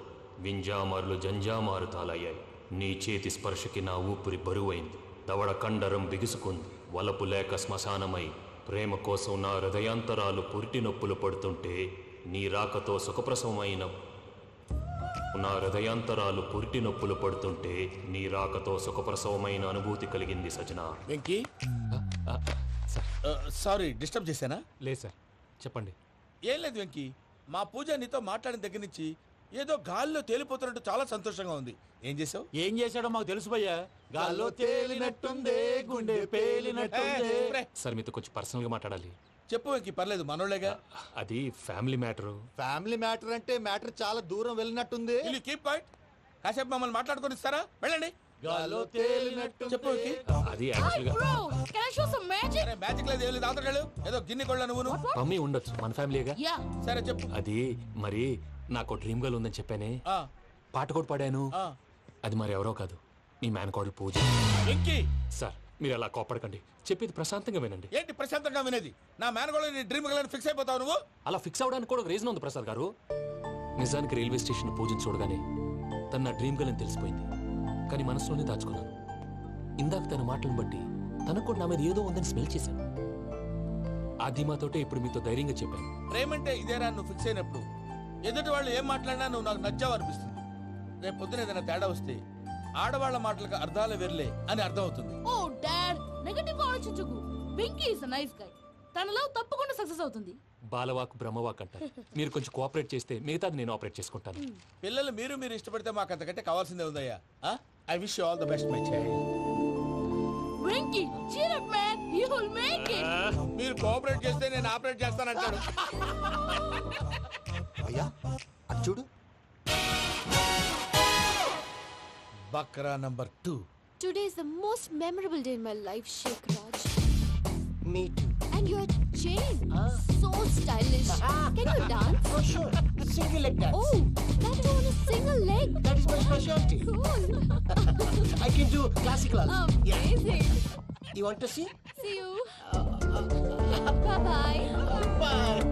వింజామారులు జంజామారు తాలయ్యాయి. నీ చేతి స్పర్శకి నా ఊపిరి బరువైంది. దవడ కండరం బిగుసుకుంది. వలపు లేక శ్మశానమై ప్రేమ కోసం నా హృదయాంతరాలు పురిటి నొప్పులు పడుతుంటే నీ రాకతో సుఖప్రసవమైన నా హృదయాంతరాలు పురిటి నొప్పులు పడుతుంటే నీ రాకతో సుఖప్రసవమైన అనుభూతి కలిగింది సజనా. వెంకీ, సారీ డిస్టర్బ్ చేశానా? లేదు సార్, చెప్పండి. ఏం లేదు వెంకీ, మా పూజ నీతో మాట్లాడిన దగ్గర నుంచి ఏదో గాల్లో తేలిపోతున్నట్టు చాలా సంతోషంగా ఉంది. ఏం చేసావు? ఏం చేశాడో మాకు తెలుసు భయ్యా. గాల్లో తేలినట్టుందే, గుండె పేలినట్టుందే. సార్ మీతో కొంచెం పర్సనల్ గా మాట్లాడాలి. చెప్పు వెంకీ, పర్లేదు, మనోళ్ళేగా. అది ఫ్యామిలీ మ్యాటర్. ఫ్యామిలీ మ్యాటర్ అంటే మ్యాటర్ చాలా దూరం వెళ్ళినట్టుంది. Keep point. కాసేపు మమ్మల్ని మాట్లాడుకొని ఇస్తారా? వెళ్ళండి. గాల్లో తేలినట్టు చెప్పు వెంకీ. అది యాక్చువల్ గా మ్యాజిక్ లేదు, ఏం లేదు. ఆతగాళ్ళు ఏదో గిన్నె కొళ్ళ నువ్వు. మమ్మీ ఉండొచ్చు, మన ఫ్యామిలీగా. సరే చెప్పు. అది మరి నాకు డ్రీమ్ గర్ల్ ఉందని చెప్పానే, పాట కూడా పాడాను. అది మరి ఎవరో కాదు, మీ మేనకోడలు పూజ. సార్ మీరు అలా కోపడకండి, చెప్పేది ప్రశాంతంగా వినండి. ఏంటి ప్రశాంతంగా వినేది? నా మేనకోడలు నీ డ్రీమ్ గర్ల్ ఫిక్స్ అయిపోతావు నువ్వు. అలా ఫిక్స్ అవడానికి కూడా రీజన్ ఉంది ప్రసాద్ గారు. నిజానికి రైల్వే స్టేషన్ పూజను చూడగానే తన నా డ్రీమ్ గర్ల్ అని తెలిసిపోయింది. కానీ మనసులోనే దాచుకున్నాను. ఇందాక తన మాటలను బట్టి తనకు కూడా నా మీద ఏదో ఉందని స్మెల్ చేశాను. ఆ ధీమాతోటే ఇప్పుడు మీతో ధైర్యంగా చెప్పాను. ప్రేమంటే ఇదేరా నువ్వు ఫిక్స్ అయినప్పుడు ఎదుటి వాళ్ళు ఏం మాట్లాడినా నువ్వు నాకు నచ్చావు అనిపిస్తుంది. రేపు పొద్దున ఏదైనా తేడా వస్తే ఆడవాళ్ల మాటలకు అర్థాలు వెర్లే అని అర్థం అవుతుంది. ఓ డాడ్, నెగటివ్ ఆలోచించకు. Venky is a nice guy. తన లవ్ తప్పకుండా సక్సెస్ అవుతుంది. బాలవాక్ బ్రహ్మవాక్ అంటారు. మీరు కొంచెం కోఆపరేట్ చేస్తే మిగతాది నేను ఆపరేట్ చేసుకుంటాను. పిల్లలు మీరు ఇష్టపడితే మాకు అంతకంటే కావాల్సిందే ఉందయ్యా. I wish you all the best my child. Venky, cheer up man, you will make it. మీరు కోఆపరేట్ చేస్తే నేను ఆపరేట్ చేస్తానంటాడు. అయ్యా అటు చూడు. Bakra number 2. Today is the most memorable day in my life, Sheikh Raj. Me too. And your chain, so stylish. Can you dance? For sure. Single leg dance. Oh, that is on a single leg. That is my specialty. Cool. I can do classical also. Amazing. You want to see? See you. Bye-bye. Bye.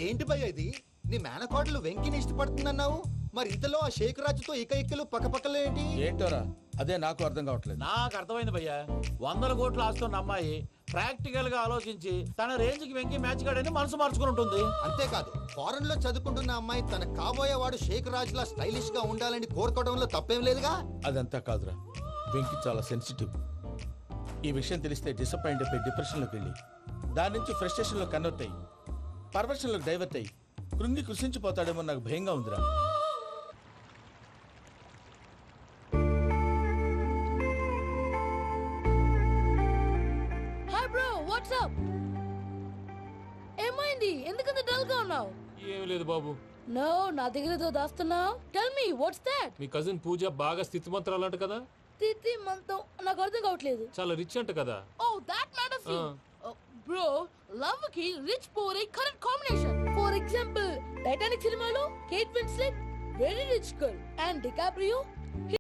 ఏంటి భయ్య ఇది? నీ మేనకోడలు వెంకిని ఇష్టపడుతుందన్నావు, మరి ఇంతలో ఆ షేక్ రాజుతో ఇక్కలు పక్కపక్కలో ఏంటి? ఏంటోరా అదే నాకు అర్థం కావట్లేదు. నాకు అర్థమైంది భయ్యా, 100 కోట్లు ఆస్తున్న అమ్మాయి ప్రాక్టికల్ గా ఆలోచించి తన రేంజ్ కి వెంకి మ్యాచ్ కాడని మనసు మార్చుకుని ఉంటుంది. అంతేకాదు, ఫారెన్ లో చదువుకుంటున్న అమ్మాయి తన కాబోయేవాడు షేక్ రాజ్ లా స్టైలిష్ గా ఉండాలని కోరుకోవడంలో తప్పేం లేదుగా. అదంతా కాదురా, వెంకి చాలా సెన్సిటివ్. ఈ విషయం తెలిస్తే డిసప్పాయింట్ అయిపోయి డిప్రెషన్ లోకి వెళ్ళి దాని నుంచి ఫ్రస్ట్రేషన్ లో కన్వర్ట్ అయ్యి పర్వర్షన్ లోకి డైవర్ట్ అయ్యి కృంగి కృషించిపోతాడేమో నాకు భయంగా ఉందిరా. Hi bro, WhatsApp? ఏమైంది, ఎందుకంత డల్ గా ఉన్నావు? ఏం లేదు బాబు. నో, నా దగ్గర ఏదో దాస్తున్నావు. Tell me what's that? మీ కజిన్ పూజ బాగా స్థితి మంత్రాలు అంట కదా. తిత్తి మంతం నాకు అర్థం కావట్లేదు. చాలా రిచ్ అంట కదా. Oh that matters you. Bro, love కి rich poor a correct combination. For example Titanic సినిమాలో Kate Winslet very rich girl and DiCaprio